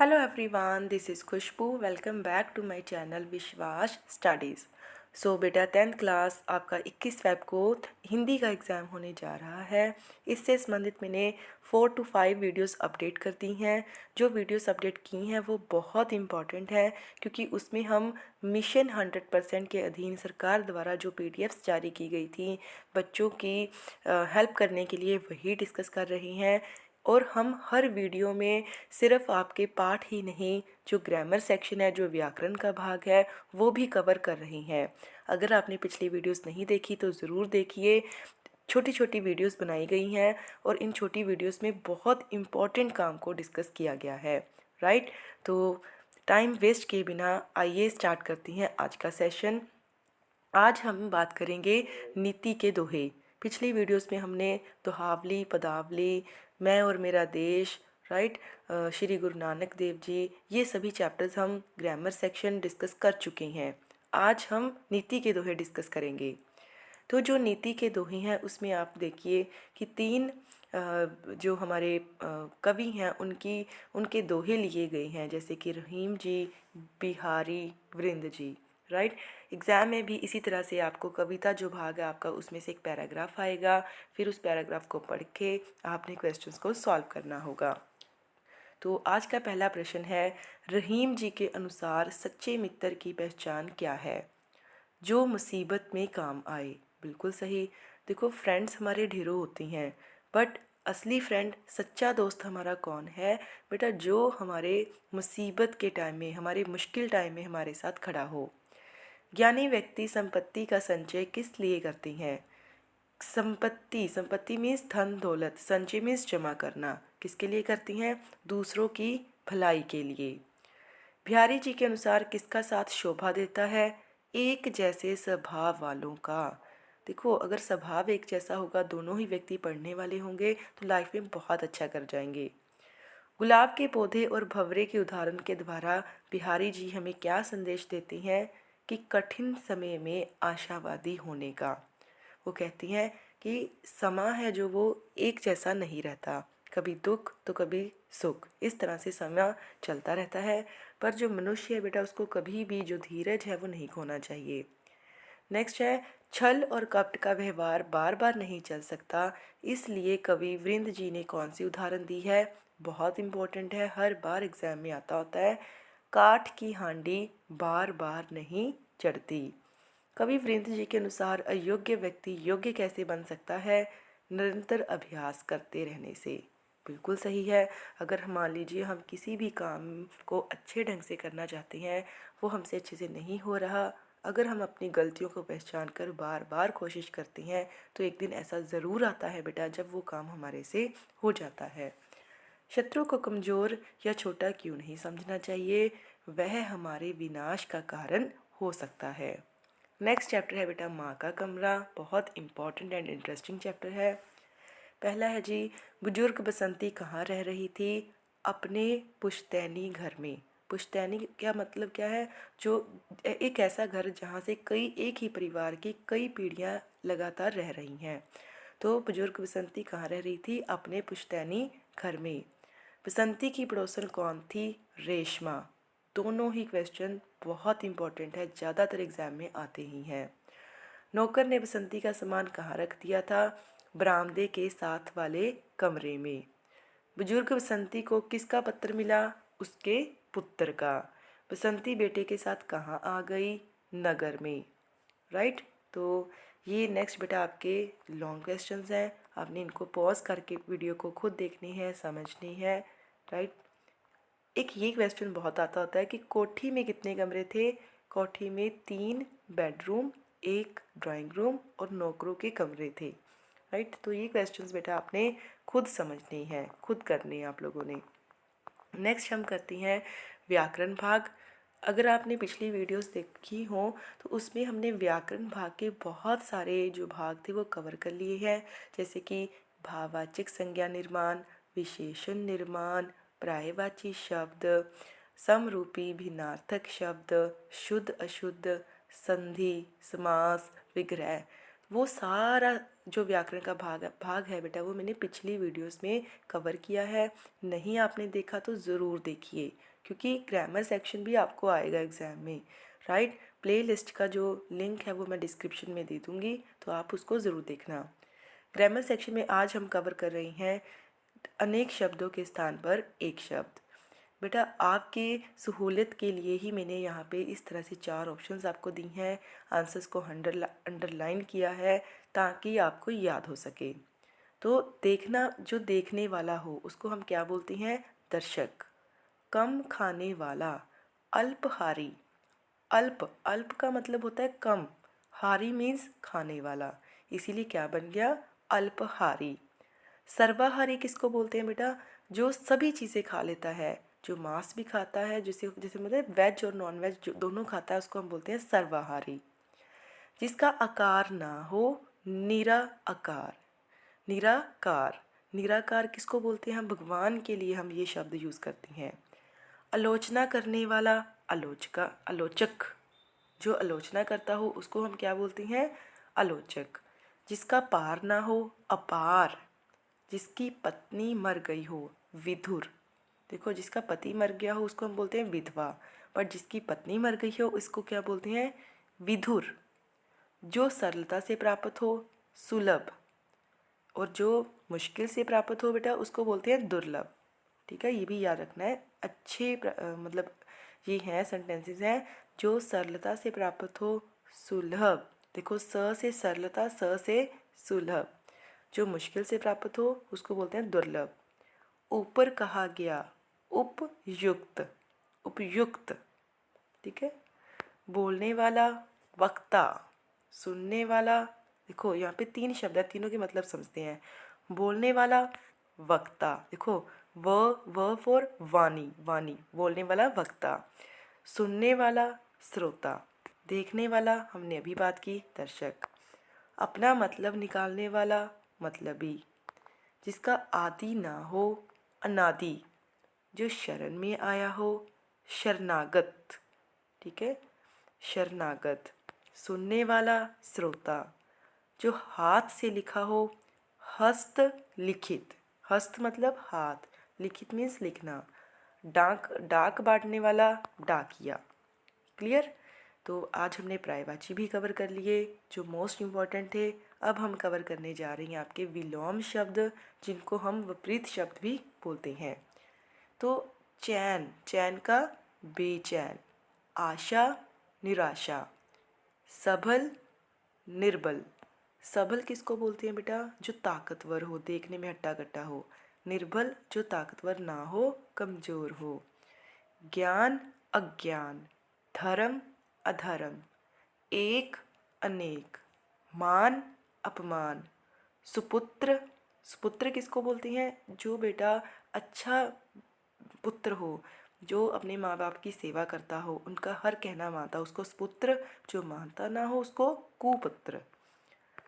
Hello everyone, this is Khushboo. Welcome back to my channel Vishwas studies. So बेटा 10th class आपका 21 Feb को हिंदी का exam होने जा रहा है। इससे संबंधित मैंने 4 to 5 वीडियोस अपडेट कर दी हैं। जो वीडियोस अपडेट की हैं वो बहुत इंपॉर्टेंट है, क्योंकि उसमें हम मिशन 100% के अधीन सरकार द्वारा जो पीडीएफ्स जारी की गई थी बच्चों की हेल्प करने के लिए, वही डिस्कस कर रही हैं। और हम हर वीडियो में सिर्फ आपके पाठ ही नहीं, जो ग्रामर सेक्शन है, जो व्याकरण का भाग है, वो भी कवर कर रही हैं। अगर आपने पिछली वीडियोस नहीं देखी तो ज़रूर देखिए। छोटी छोटी वीडियोस बनाई गई हैं और इन छोटी वीडियोस में बहुत इम्पॉर्टेंट काम को डिस्कस किया गया है। राइट, तो टाइम वेस्ट किए बिना आइए स्टार्ट करती हैं आज का सेशन। आज हम बात करेंगे नीति के दोहे। पिछली वीडियोस में हमने दोहावली, पदावली, मैं और मेरा देश, राइट, श्री गुरु नानक देव जी, ये सभी चैप्टर्स हम ग्रामर सेक्शन डिस्कस कर चुके हैं। आज हम नीति के दोहे डिस्कस करेंगे। तो जो नीति के दोहे हैं उसमें आप देखिए कि तीन जो हमारे कवि हैं उनके दोहे लिए गए हैं, जैसे कि रहीम जी, बिहारी, वृंद जी। राइट, एग्ज़ाम में भी इसी तरह से आपको कविता जो भाग है आपका, उसमें से एक पैराग्राफ आएगा, फिर उस पैराग्राफ को पढ़ के आपने क्वेश्चंस को सॉल्व करना होगा। तो आज का पहला प्रश्न है, रहीम जी के अनुसार सच्चे मित्र की पहचान क्या है? जो मुसीबत में काम आए। बिल्कुल सही। देखो, फ्रेंड्स हमारे ढेरों होती हैं, बट असली फ्रेंड, सच्चा दोस्त हमारा कौन है? बेटा, जो हमारे मुसीबत के टाइम में, हमारे मुश्किल टाइम में हमारे साथ खड़ा हो। ज्ञानी व्यक्ति संपत्ति का संचय किस लिए करते हैं? संपत्ति मीन्स धन दौलत, संचय मीन्स जमा करना। किसके लिए करती हैं? दूसरों की भलाई के लिए। बिहारी जी के अनुसार किसका साथ शोभा देता है? एक जैसे स्वभाव वालों का। देखो, अगर स्वभाव एक जैसा होगा, दोनों ही व्यक्ति पढ़ने वाले होंगे, तो लाइफ में बहुत अच्छा कर जाएंगे। गुलाब के पौधे और भंवरे के उदाहरण के द्वारा बिहारी जी हमें क्या संदेश देती हैं? कि कठिन समय में आशावादी होने का। वो कहती हैं कि समा है जो वो एक जैसा नहीं रहता, कभी दुख तो कभी सुख, इस तरह से समय चलता रहता है। पर जो मनुष्य है बेटा, उसको कभी भी जो धीरज है वो नहीं खोना चाहिए। नेक्स्ट है, छल और कपट का व्यवहार बार बार नहीं चल सकता, इसलिए कवि वृंद जी ने कौन सी उदाहरण दी है? बहुत इंपॉर्टेंट है, हर बार एग्जाम में आता होता है। काठ की हांडी बार बार नहीं चढ़ती। कवि वृंद जी के अनुसार अयोग्य व्यक्ति योग्य कैसे बन सकता है? निरंतर अभ्यास करते रहने से। बिल्कुल सही है। अगर हम मान लीजिए हम किसी भी काम को अच्छे ढंग से करना चाहते हैं, वो हमसे अच्छे से नहीं हो रहा, अगर हम अपनी गलतियों को पहचान कर बार बार कोशिश करते हैं, तो एक दिन ऐसा ज़रूर आता है बेटा जब वो काम हमारे से हो जाता है। शत्रु को कमज़ोर या छोटा क्यों नहीं समझना चाहिए? वह हमारे विनाश का कारण हो सकता है। नेक्स्ट चैप्टर है बेटा माँ का कमरा। बहुत इंपॉर्टेंट एंड इंटरेस्टिंग चैप्टर है। पहला है जी, बुजुर्ग बसंती कहाँ रह रही थी? अपने पुश्तैनी घर में। पुश्तैनी क्या मतलब क्या है? जो एक ऐसा घर जहाँ से कई, एक ही परिवार की कई पीढ़ियाँ लगातार रह रही हैं। तो बुजुर्ग बसंती कहाँ रह रही थी? अपने पुश्तैनी घर में। बसंती की पड़ोसन कौन थी? रेशमा। दोनों ही क्वेश्चन बहुत इंपॉर्टेंट है, ज़्यादातर एग्जाम में आते ही हैं। नौकर ने बसंती का सामान कहाँ रख दिया था? बरामदे के साथ वाले कमरे में। बुजुर्ग बसंती को किसका पत्र मिला? उसके पुत्र का। बसंती बेटे के साथ कहाँ आ गई? नगर में। राइट, तो ये नेक्स्ट बेटा आपके लॉन्ग क्वेश्चंस हैं, आपने इनको पॉज करके वीडियो को खुद देखनी है, समझनी है। राइट, एक ये क्वेश्चन बहुत आता होता है कि कोठी में कितने कमरे थे? कोठी में 3 बेडरूम, 1 ड्राइंग रूम और नौकरों के कमरे थे। राइट, तो ये क्वेश्चंस बेटा आपने खुद समझनी है, खुद करने हैं आप लोगों ने। नेक्स्ट हम करती हैं व्याकरण भाग। अगर आपने पिछली वीडियोस देखी हो तो उसमें हमने व्याकरण भाग के बहुत सारे जो भाग थे वो कवर कर लिए हैं, जैसे कि भाववाचक संज्ञा निर्माण, विशेषण निर्माण, पर्यायवाची शब्द, समरूपी भिन्नार्थक शब्द, शुद्ध अशुद्ध, संधि, समास, विग्रह। वो सारा जो व्याकरण का भाग है बेटा, वो मैंने पिछली वीडियोस में कवर किया है। नहीं आपने देखा तो ज़रूर देखिए, क्योंकि ग्रामर सेक्शन भी आपको आएगा एग्ज़ाम में, राइट। प्लेलिस्ट का जो लिंक है वो मैं डिस्क्रिप्शन में दे दूँगी, तो आप उसको ज़रूर देखना। ग्रामर सेक्शन में आज हम कवर कर रहे हैं अनेक शब्दों के स्थान पर एक शब्द। बेटा आपके सहूलियत के लिए ही मैंने यहाँ पे इस तरह से 4 ऑप्शंस आपको दी हैं, आंसर्स को अंडरलाइन किया है ताकि आपको याद हो सके। तो देखना, जो देखने वाला हो उसको हम क्या बोलते हैं? दर्शक। कम खाने वाला, अल्पहारी। अल्प, अल्प का मतलब होता है कम, हारी मीन्स खाने वाला, इसीलिए क्या बन गया? अल्पहारी। सर्वाहारी किसको बोलते हैं बेटा? जो सभी चीज़ें खा लेता है, जो मांस भी खाता है, जैसे जैसे मतलब वेज और नॉन वेज जो दोनों खाता है, उसको हम बोलते हैं सर्वाहारी। जिसका आकार ना हो, निराकार। निराकार, निराकार किसको बोलते हैं? हम भगवान के लिए हम ये शब्द यूज़ करते हैं। आलोचना करने वाला, आलोचका, आलोचक। जो आलोचना करता हो उसको हम क्या बोलते हैं? आलोचक। जिसका पार ना हो, अपार। जिसकी पत्नी मर गई हो, विधुर। देखो, जिसका पति मर गया हो उसको हम बोलते हैं विधवा, पर जिसकी पत्नी मर गई हो इसको क्या बोलते हैं? विधुर। जो सरलता से प्राप्त हो, सुलभ। और जो मुश्किल से प्राप्त हो बेटा उसको बोलते हैं दुर्लभ। ठीक है, ये भी याद रखना है। अच्छे मतलब ये हैं सेंटेंसेस हैं, जो सरलता से प्राप्त हो, सुलभ। देखो, स से सरलता, स से सुलभ। जो मुश्किल से प्राप्त हो उसको बोलते हैं दुर्लभ। ऊपर कहा गया, उपयुक्त, उपयुक्त। ठीक है। बोलने वाला, वक्ता। सुनने वाला, देखो यहाँ पे 3 शब्द है, तीनों के मतलब समझते हैं। बोलने वाला, वक्ता। देखो, व फॉर वाणी, वाणी, बोलने वाला वक्ता। सुनने वाला, श्रोता। देखने वाला, हमने अभी बात की, दर्शक। अपना मतलब निकालने वाला, मतलबी। जिसका आदि ना हो, अनादि। जो शरण में आया हो, शरणागत। ठीक है, शरणागत। सुनने वाला, श्रोता। जो हाथ से लिखा हो, हस्त लिखित। हस्त मतलब हाथ, लिखित मीन्स लिखना। डाक बांटने वाला, डाकिया। क्लियर। तो आज हमने पर्यायवाची भी कवर कर लिए जो मोस्ट इम्पॉर्टेंट थे। अब हम कवर करने जा रहे हैं आपके विलोम शब्द, जिनको हम विपरीत शब्द भी बोलते हैं। तो चैन, चैन का बेचैन। आशा, निराशा। सबल, निर्बल। सबल किसको बोलते हैं बेटा? जो ताकतवर हो, देखने में हट्टा कट्टा हो। निर्बल, जो ताकतवर ना हो, कमजोर हो। ज्ञान, अज्ञान। धर्म, अधर्म। एक, अनेक। मान, अपमान। सुपुत्र, सुपुत्र किसको बोलते हैं? जो बेटा अच्छा पुत्र हो, जो अपने माँ बाप की सेवा करता हो, उनका हर कहना मानता हो, उसको सुपुत्र। जो मानता ना हो उसको कुपुत्र।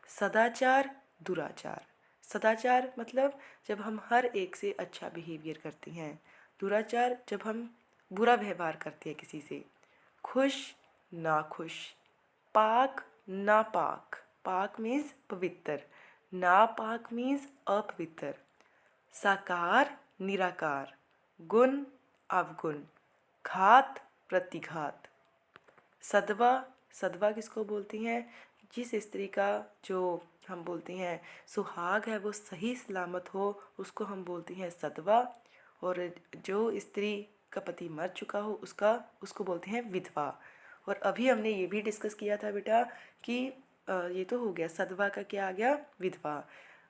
सदाचार, दुराचार। सदाचार मतलब जब हम हर एक से अच्छा बिहेवियर करते हैं। दुराचार जब हम बुरा व्यवहार करते हैं किसी से। खुश, नाखुश। पाक, नापाक। पाक मीन्स पवित्र, नापाक मीन्स अपवित्र। साकार, निराकार। गुण, अवगुण। घात, प्रतिघात। सदवा, सदवा किसको बोलती हैं? जिस स्त्री का जो हम बोलते हैं सुहाग है वो सही सलामत हो, उसको हम बोलते हैं सदवा। और जो स्त्री का पति मर चुका हो उसको बोलते हैं विधवा। और अभी हमने ये भी डिस्कस किया था बेटा कि ये तो हो गया सदवा का, क्या आ गया? विधवा।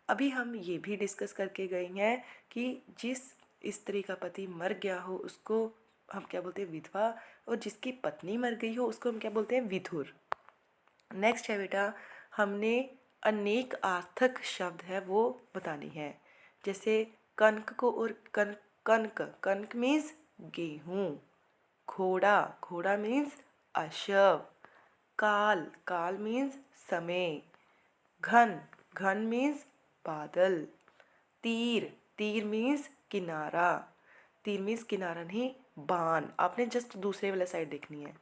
अभी हम ये भी डिस्कस करके गए हैं कि जिस स्त्री का पति मर गया हो उसको हम क्या बोलते हैं? विधवा। और जिसकी पत्नी मर गई हो उसको हम क्या बोलते हैं? विधुर। नेक्स्ट है बेटा, हमने अनेक आर्थक शब्द है वो बतानी है। जैसे कनक को और कनक, कनक मीन्स गेहूँ। घोड़ा, घोड़ा मीन्स अशव। काल, काल मीन्स समय। घन, घन मीन्स बादल। तीर, तीर मीन्स किनारा। तीर मीन्स किनारा नहीं, बाण। आपने जस्ट दूसरे वाला साइड देखनी है।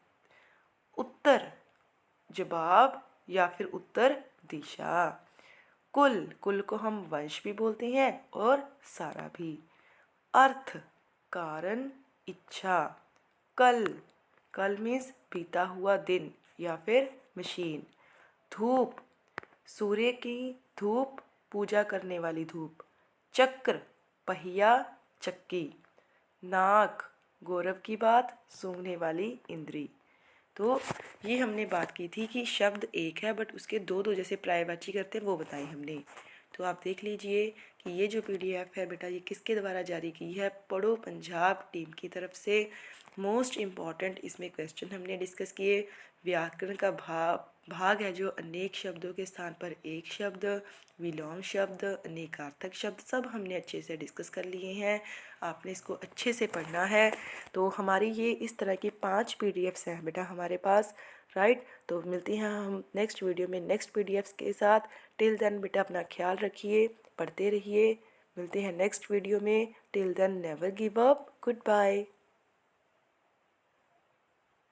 उत्तर, जवाब या फिर उत्तर दिशा। कुल, कुल को हम वंश भी बोलते हैं और सारा भी। अर्थ, कारण, इच्छा। कल, कल मीन्स बीता हुआ दिन या फिर मशीन। धूप, सूर्य की धूप, पूजा करने वाली धूप। चक्र, पहिया, चक्की। नाक, गौरव की बात, सूंघने वाली इंद्री। तो ये हमने बात की थी कि शब्द एक है बट उसके दो दो जैसे पर्यायवाची करते हैं वो बताई हमने। तो आप देख लीजिए कि ये जो पीडीएफ है बेटा ये किसके द्वारा जारी की है, पढ़ो पंजाब टीम की तरफ से। मोस्ट इम्पॉर्टेंट इसमें क्वेश्चन हमने डिस्कस किए। व्याकरण का भाग है जो अनेक शब्दों के स्थान पर एक शब्द, विलोम शब्द, अनेकार्थक शब्द, सब हमने अच्छे से डिस्कस कर लिए हैं। आपने इसको अच्छे से पढ़ना है। तो हमारी ये इस तरह की 5 पीडीएफ्स हैं बेटा हमारे पास, राइट। तो मिलती हैं हम नेक्स्ट वीडियो में नेक्स्ट पीडीएफ्स के साथ। टिल देन बेटा अपना ख्याल रखिए, पढ़ते रहिए। मिलते हैं नेक्स्ट वीडियो में। Till then never give up. Good bye.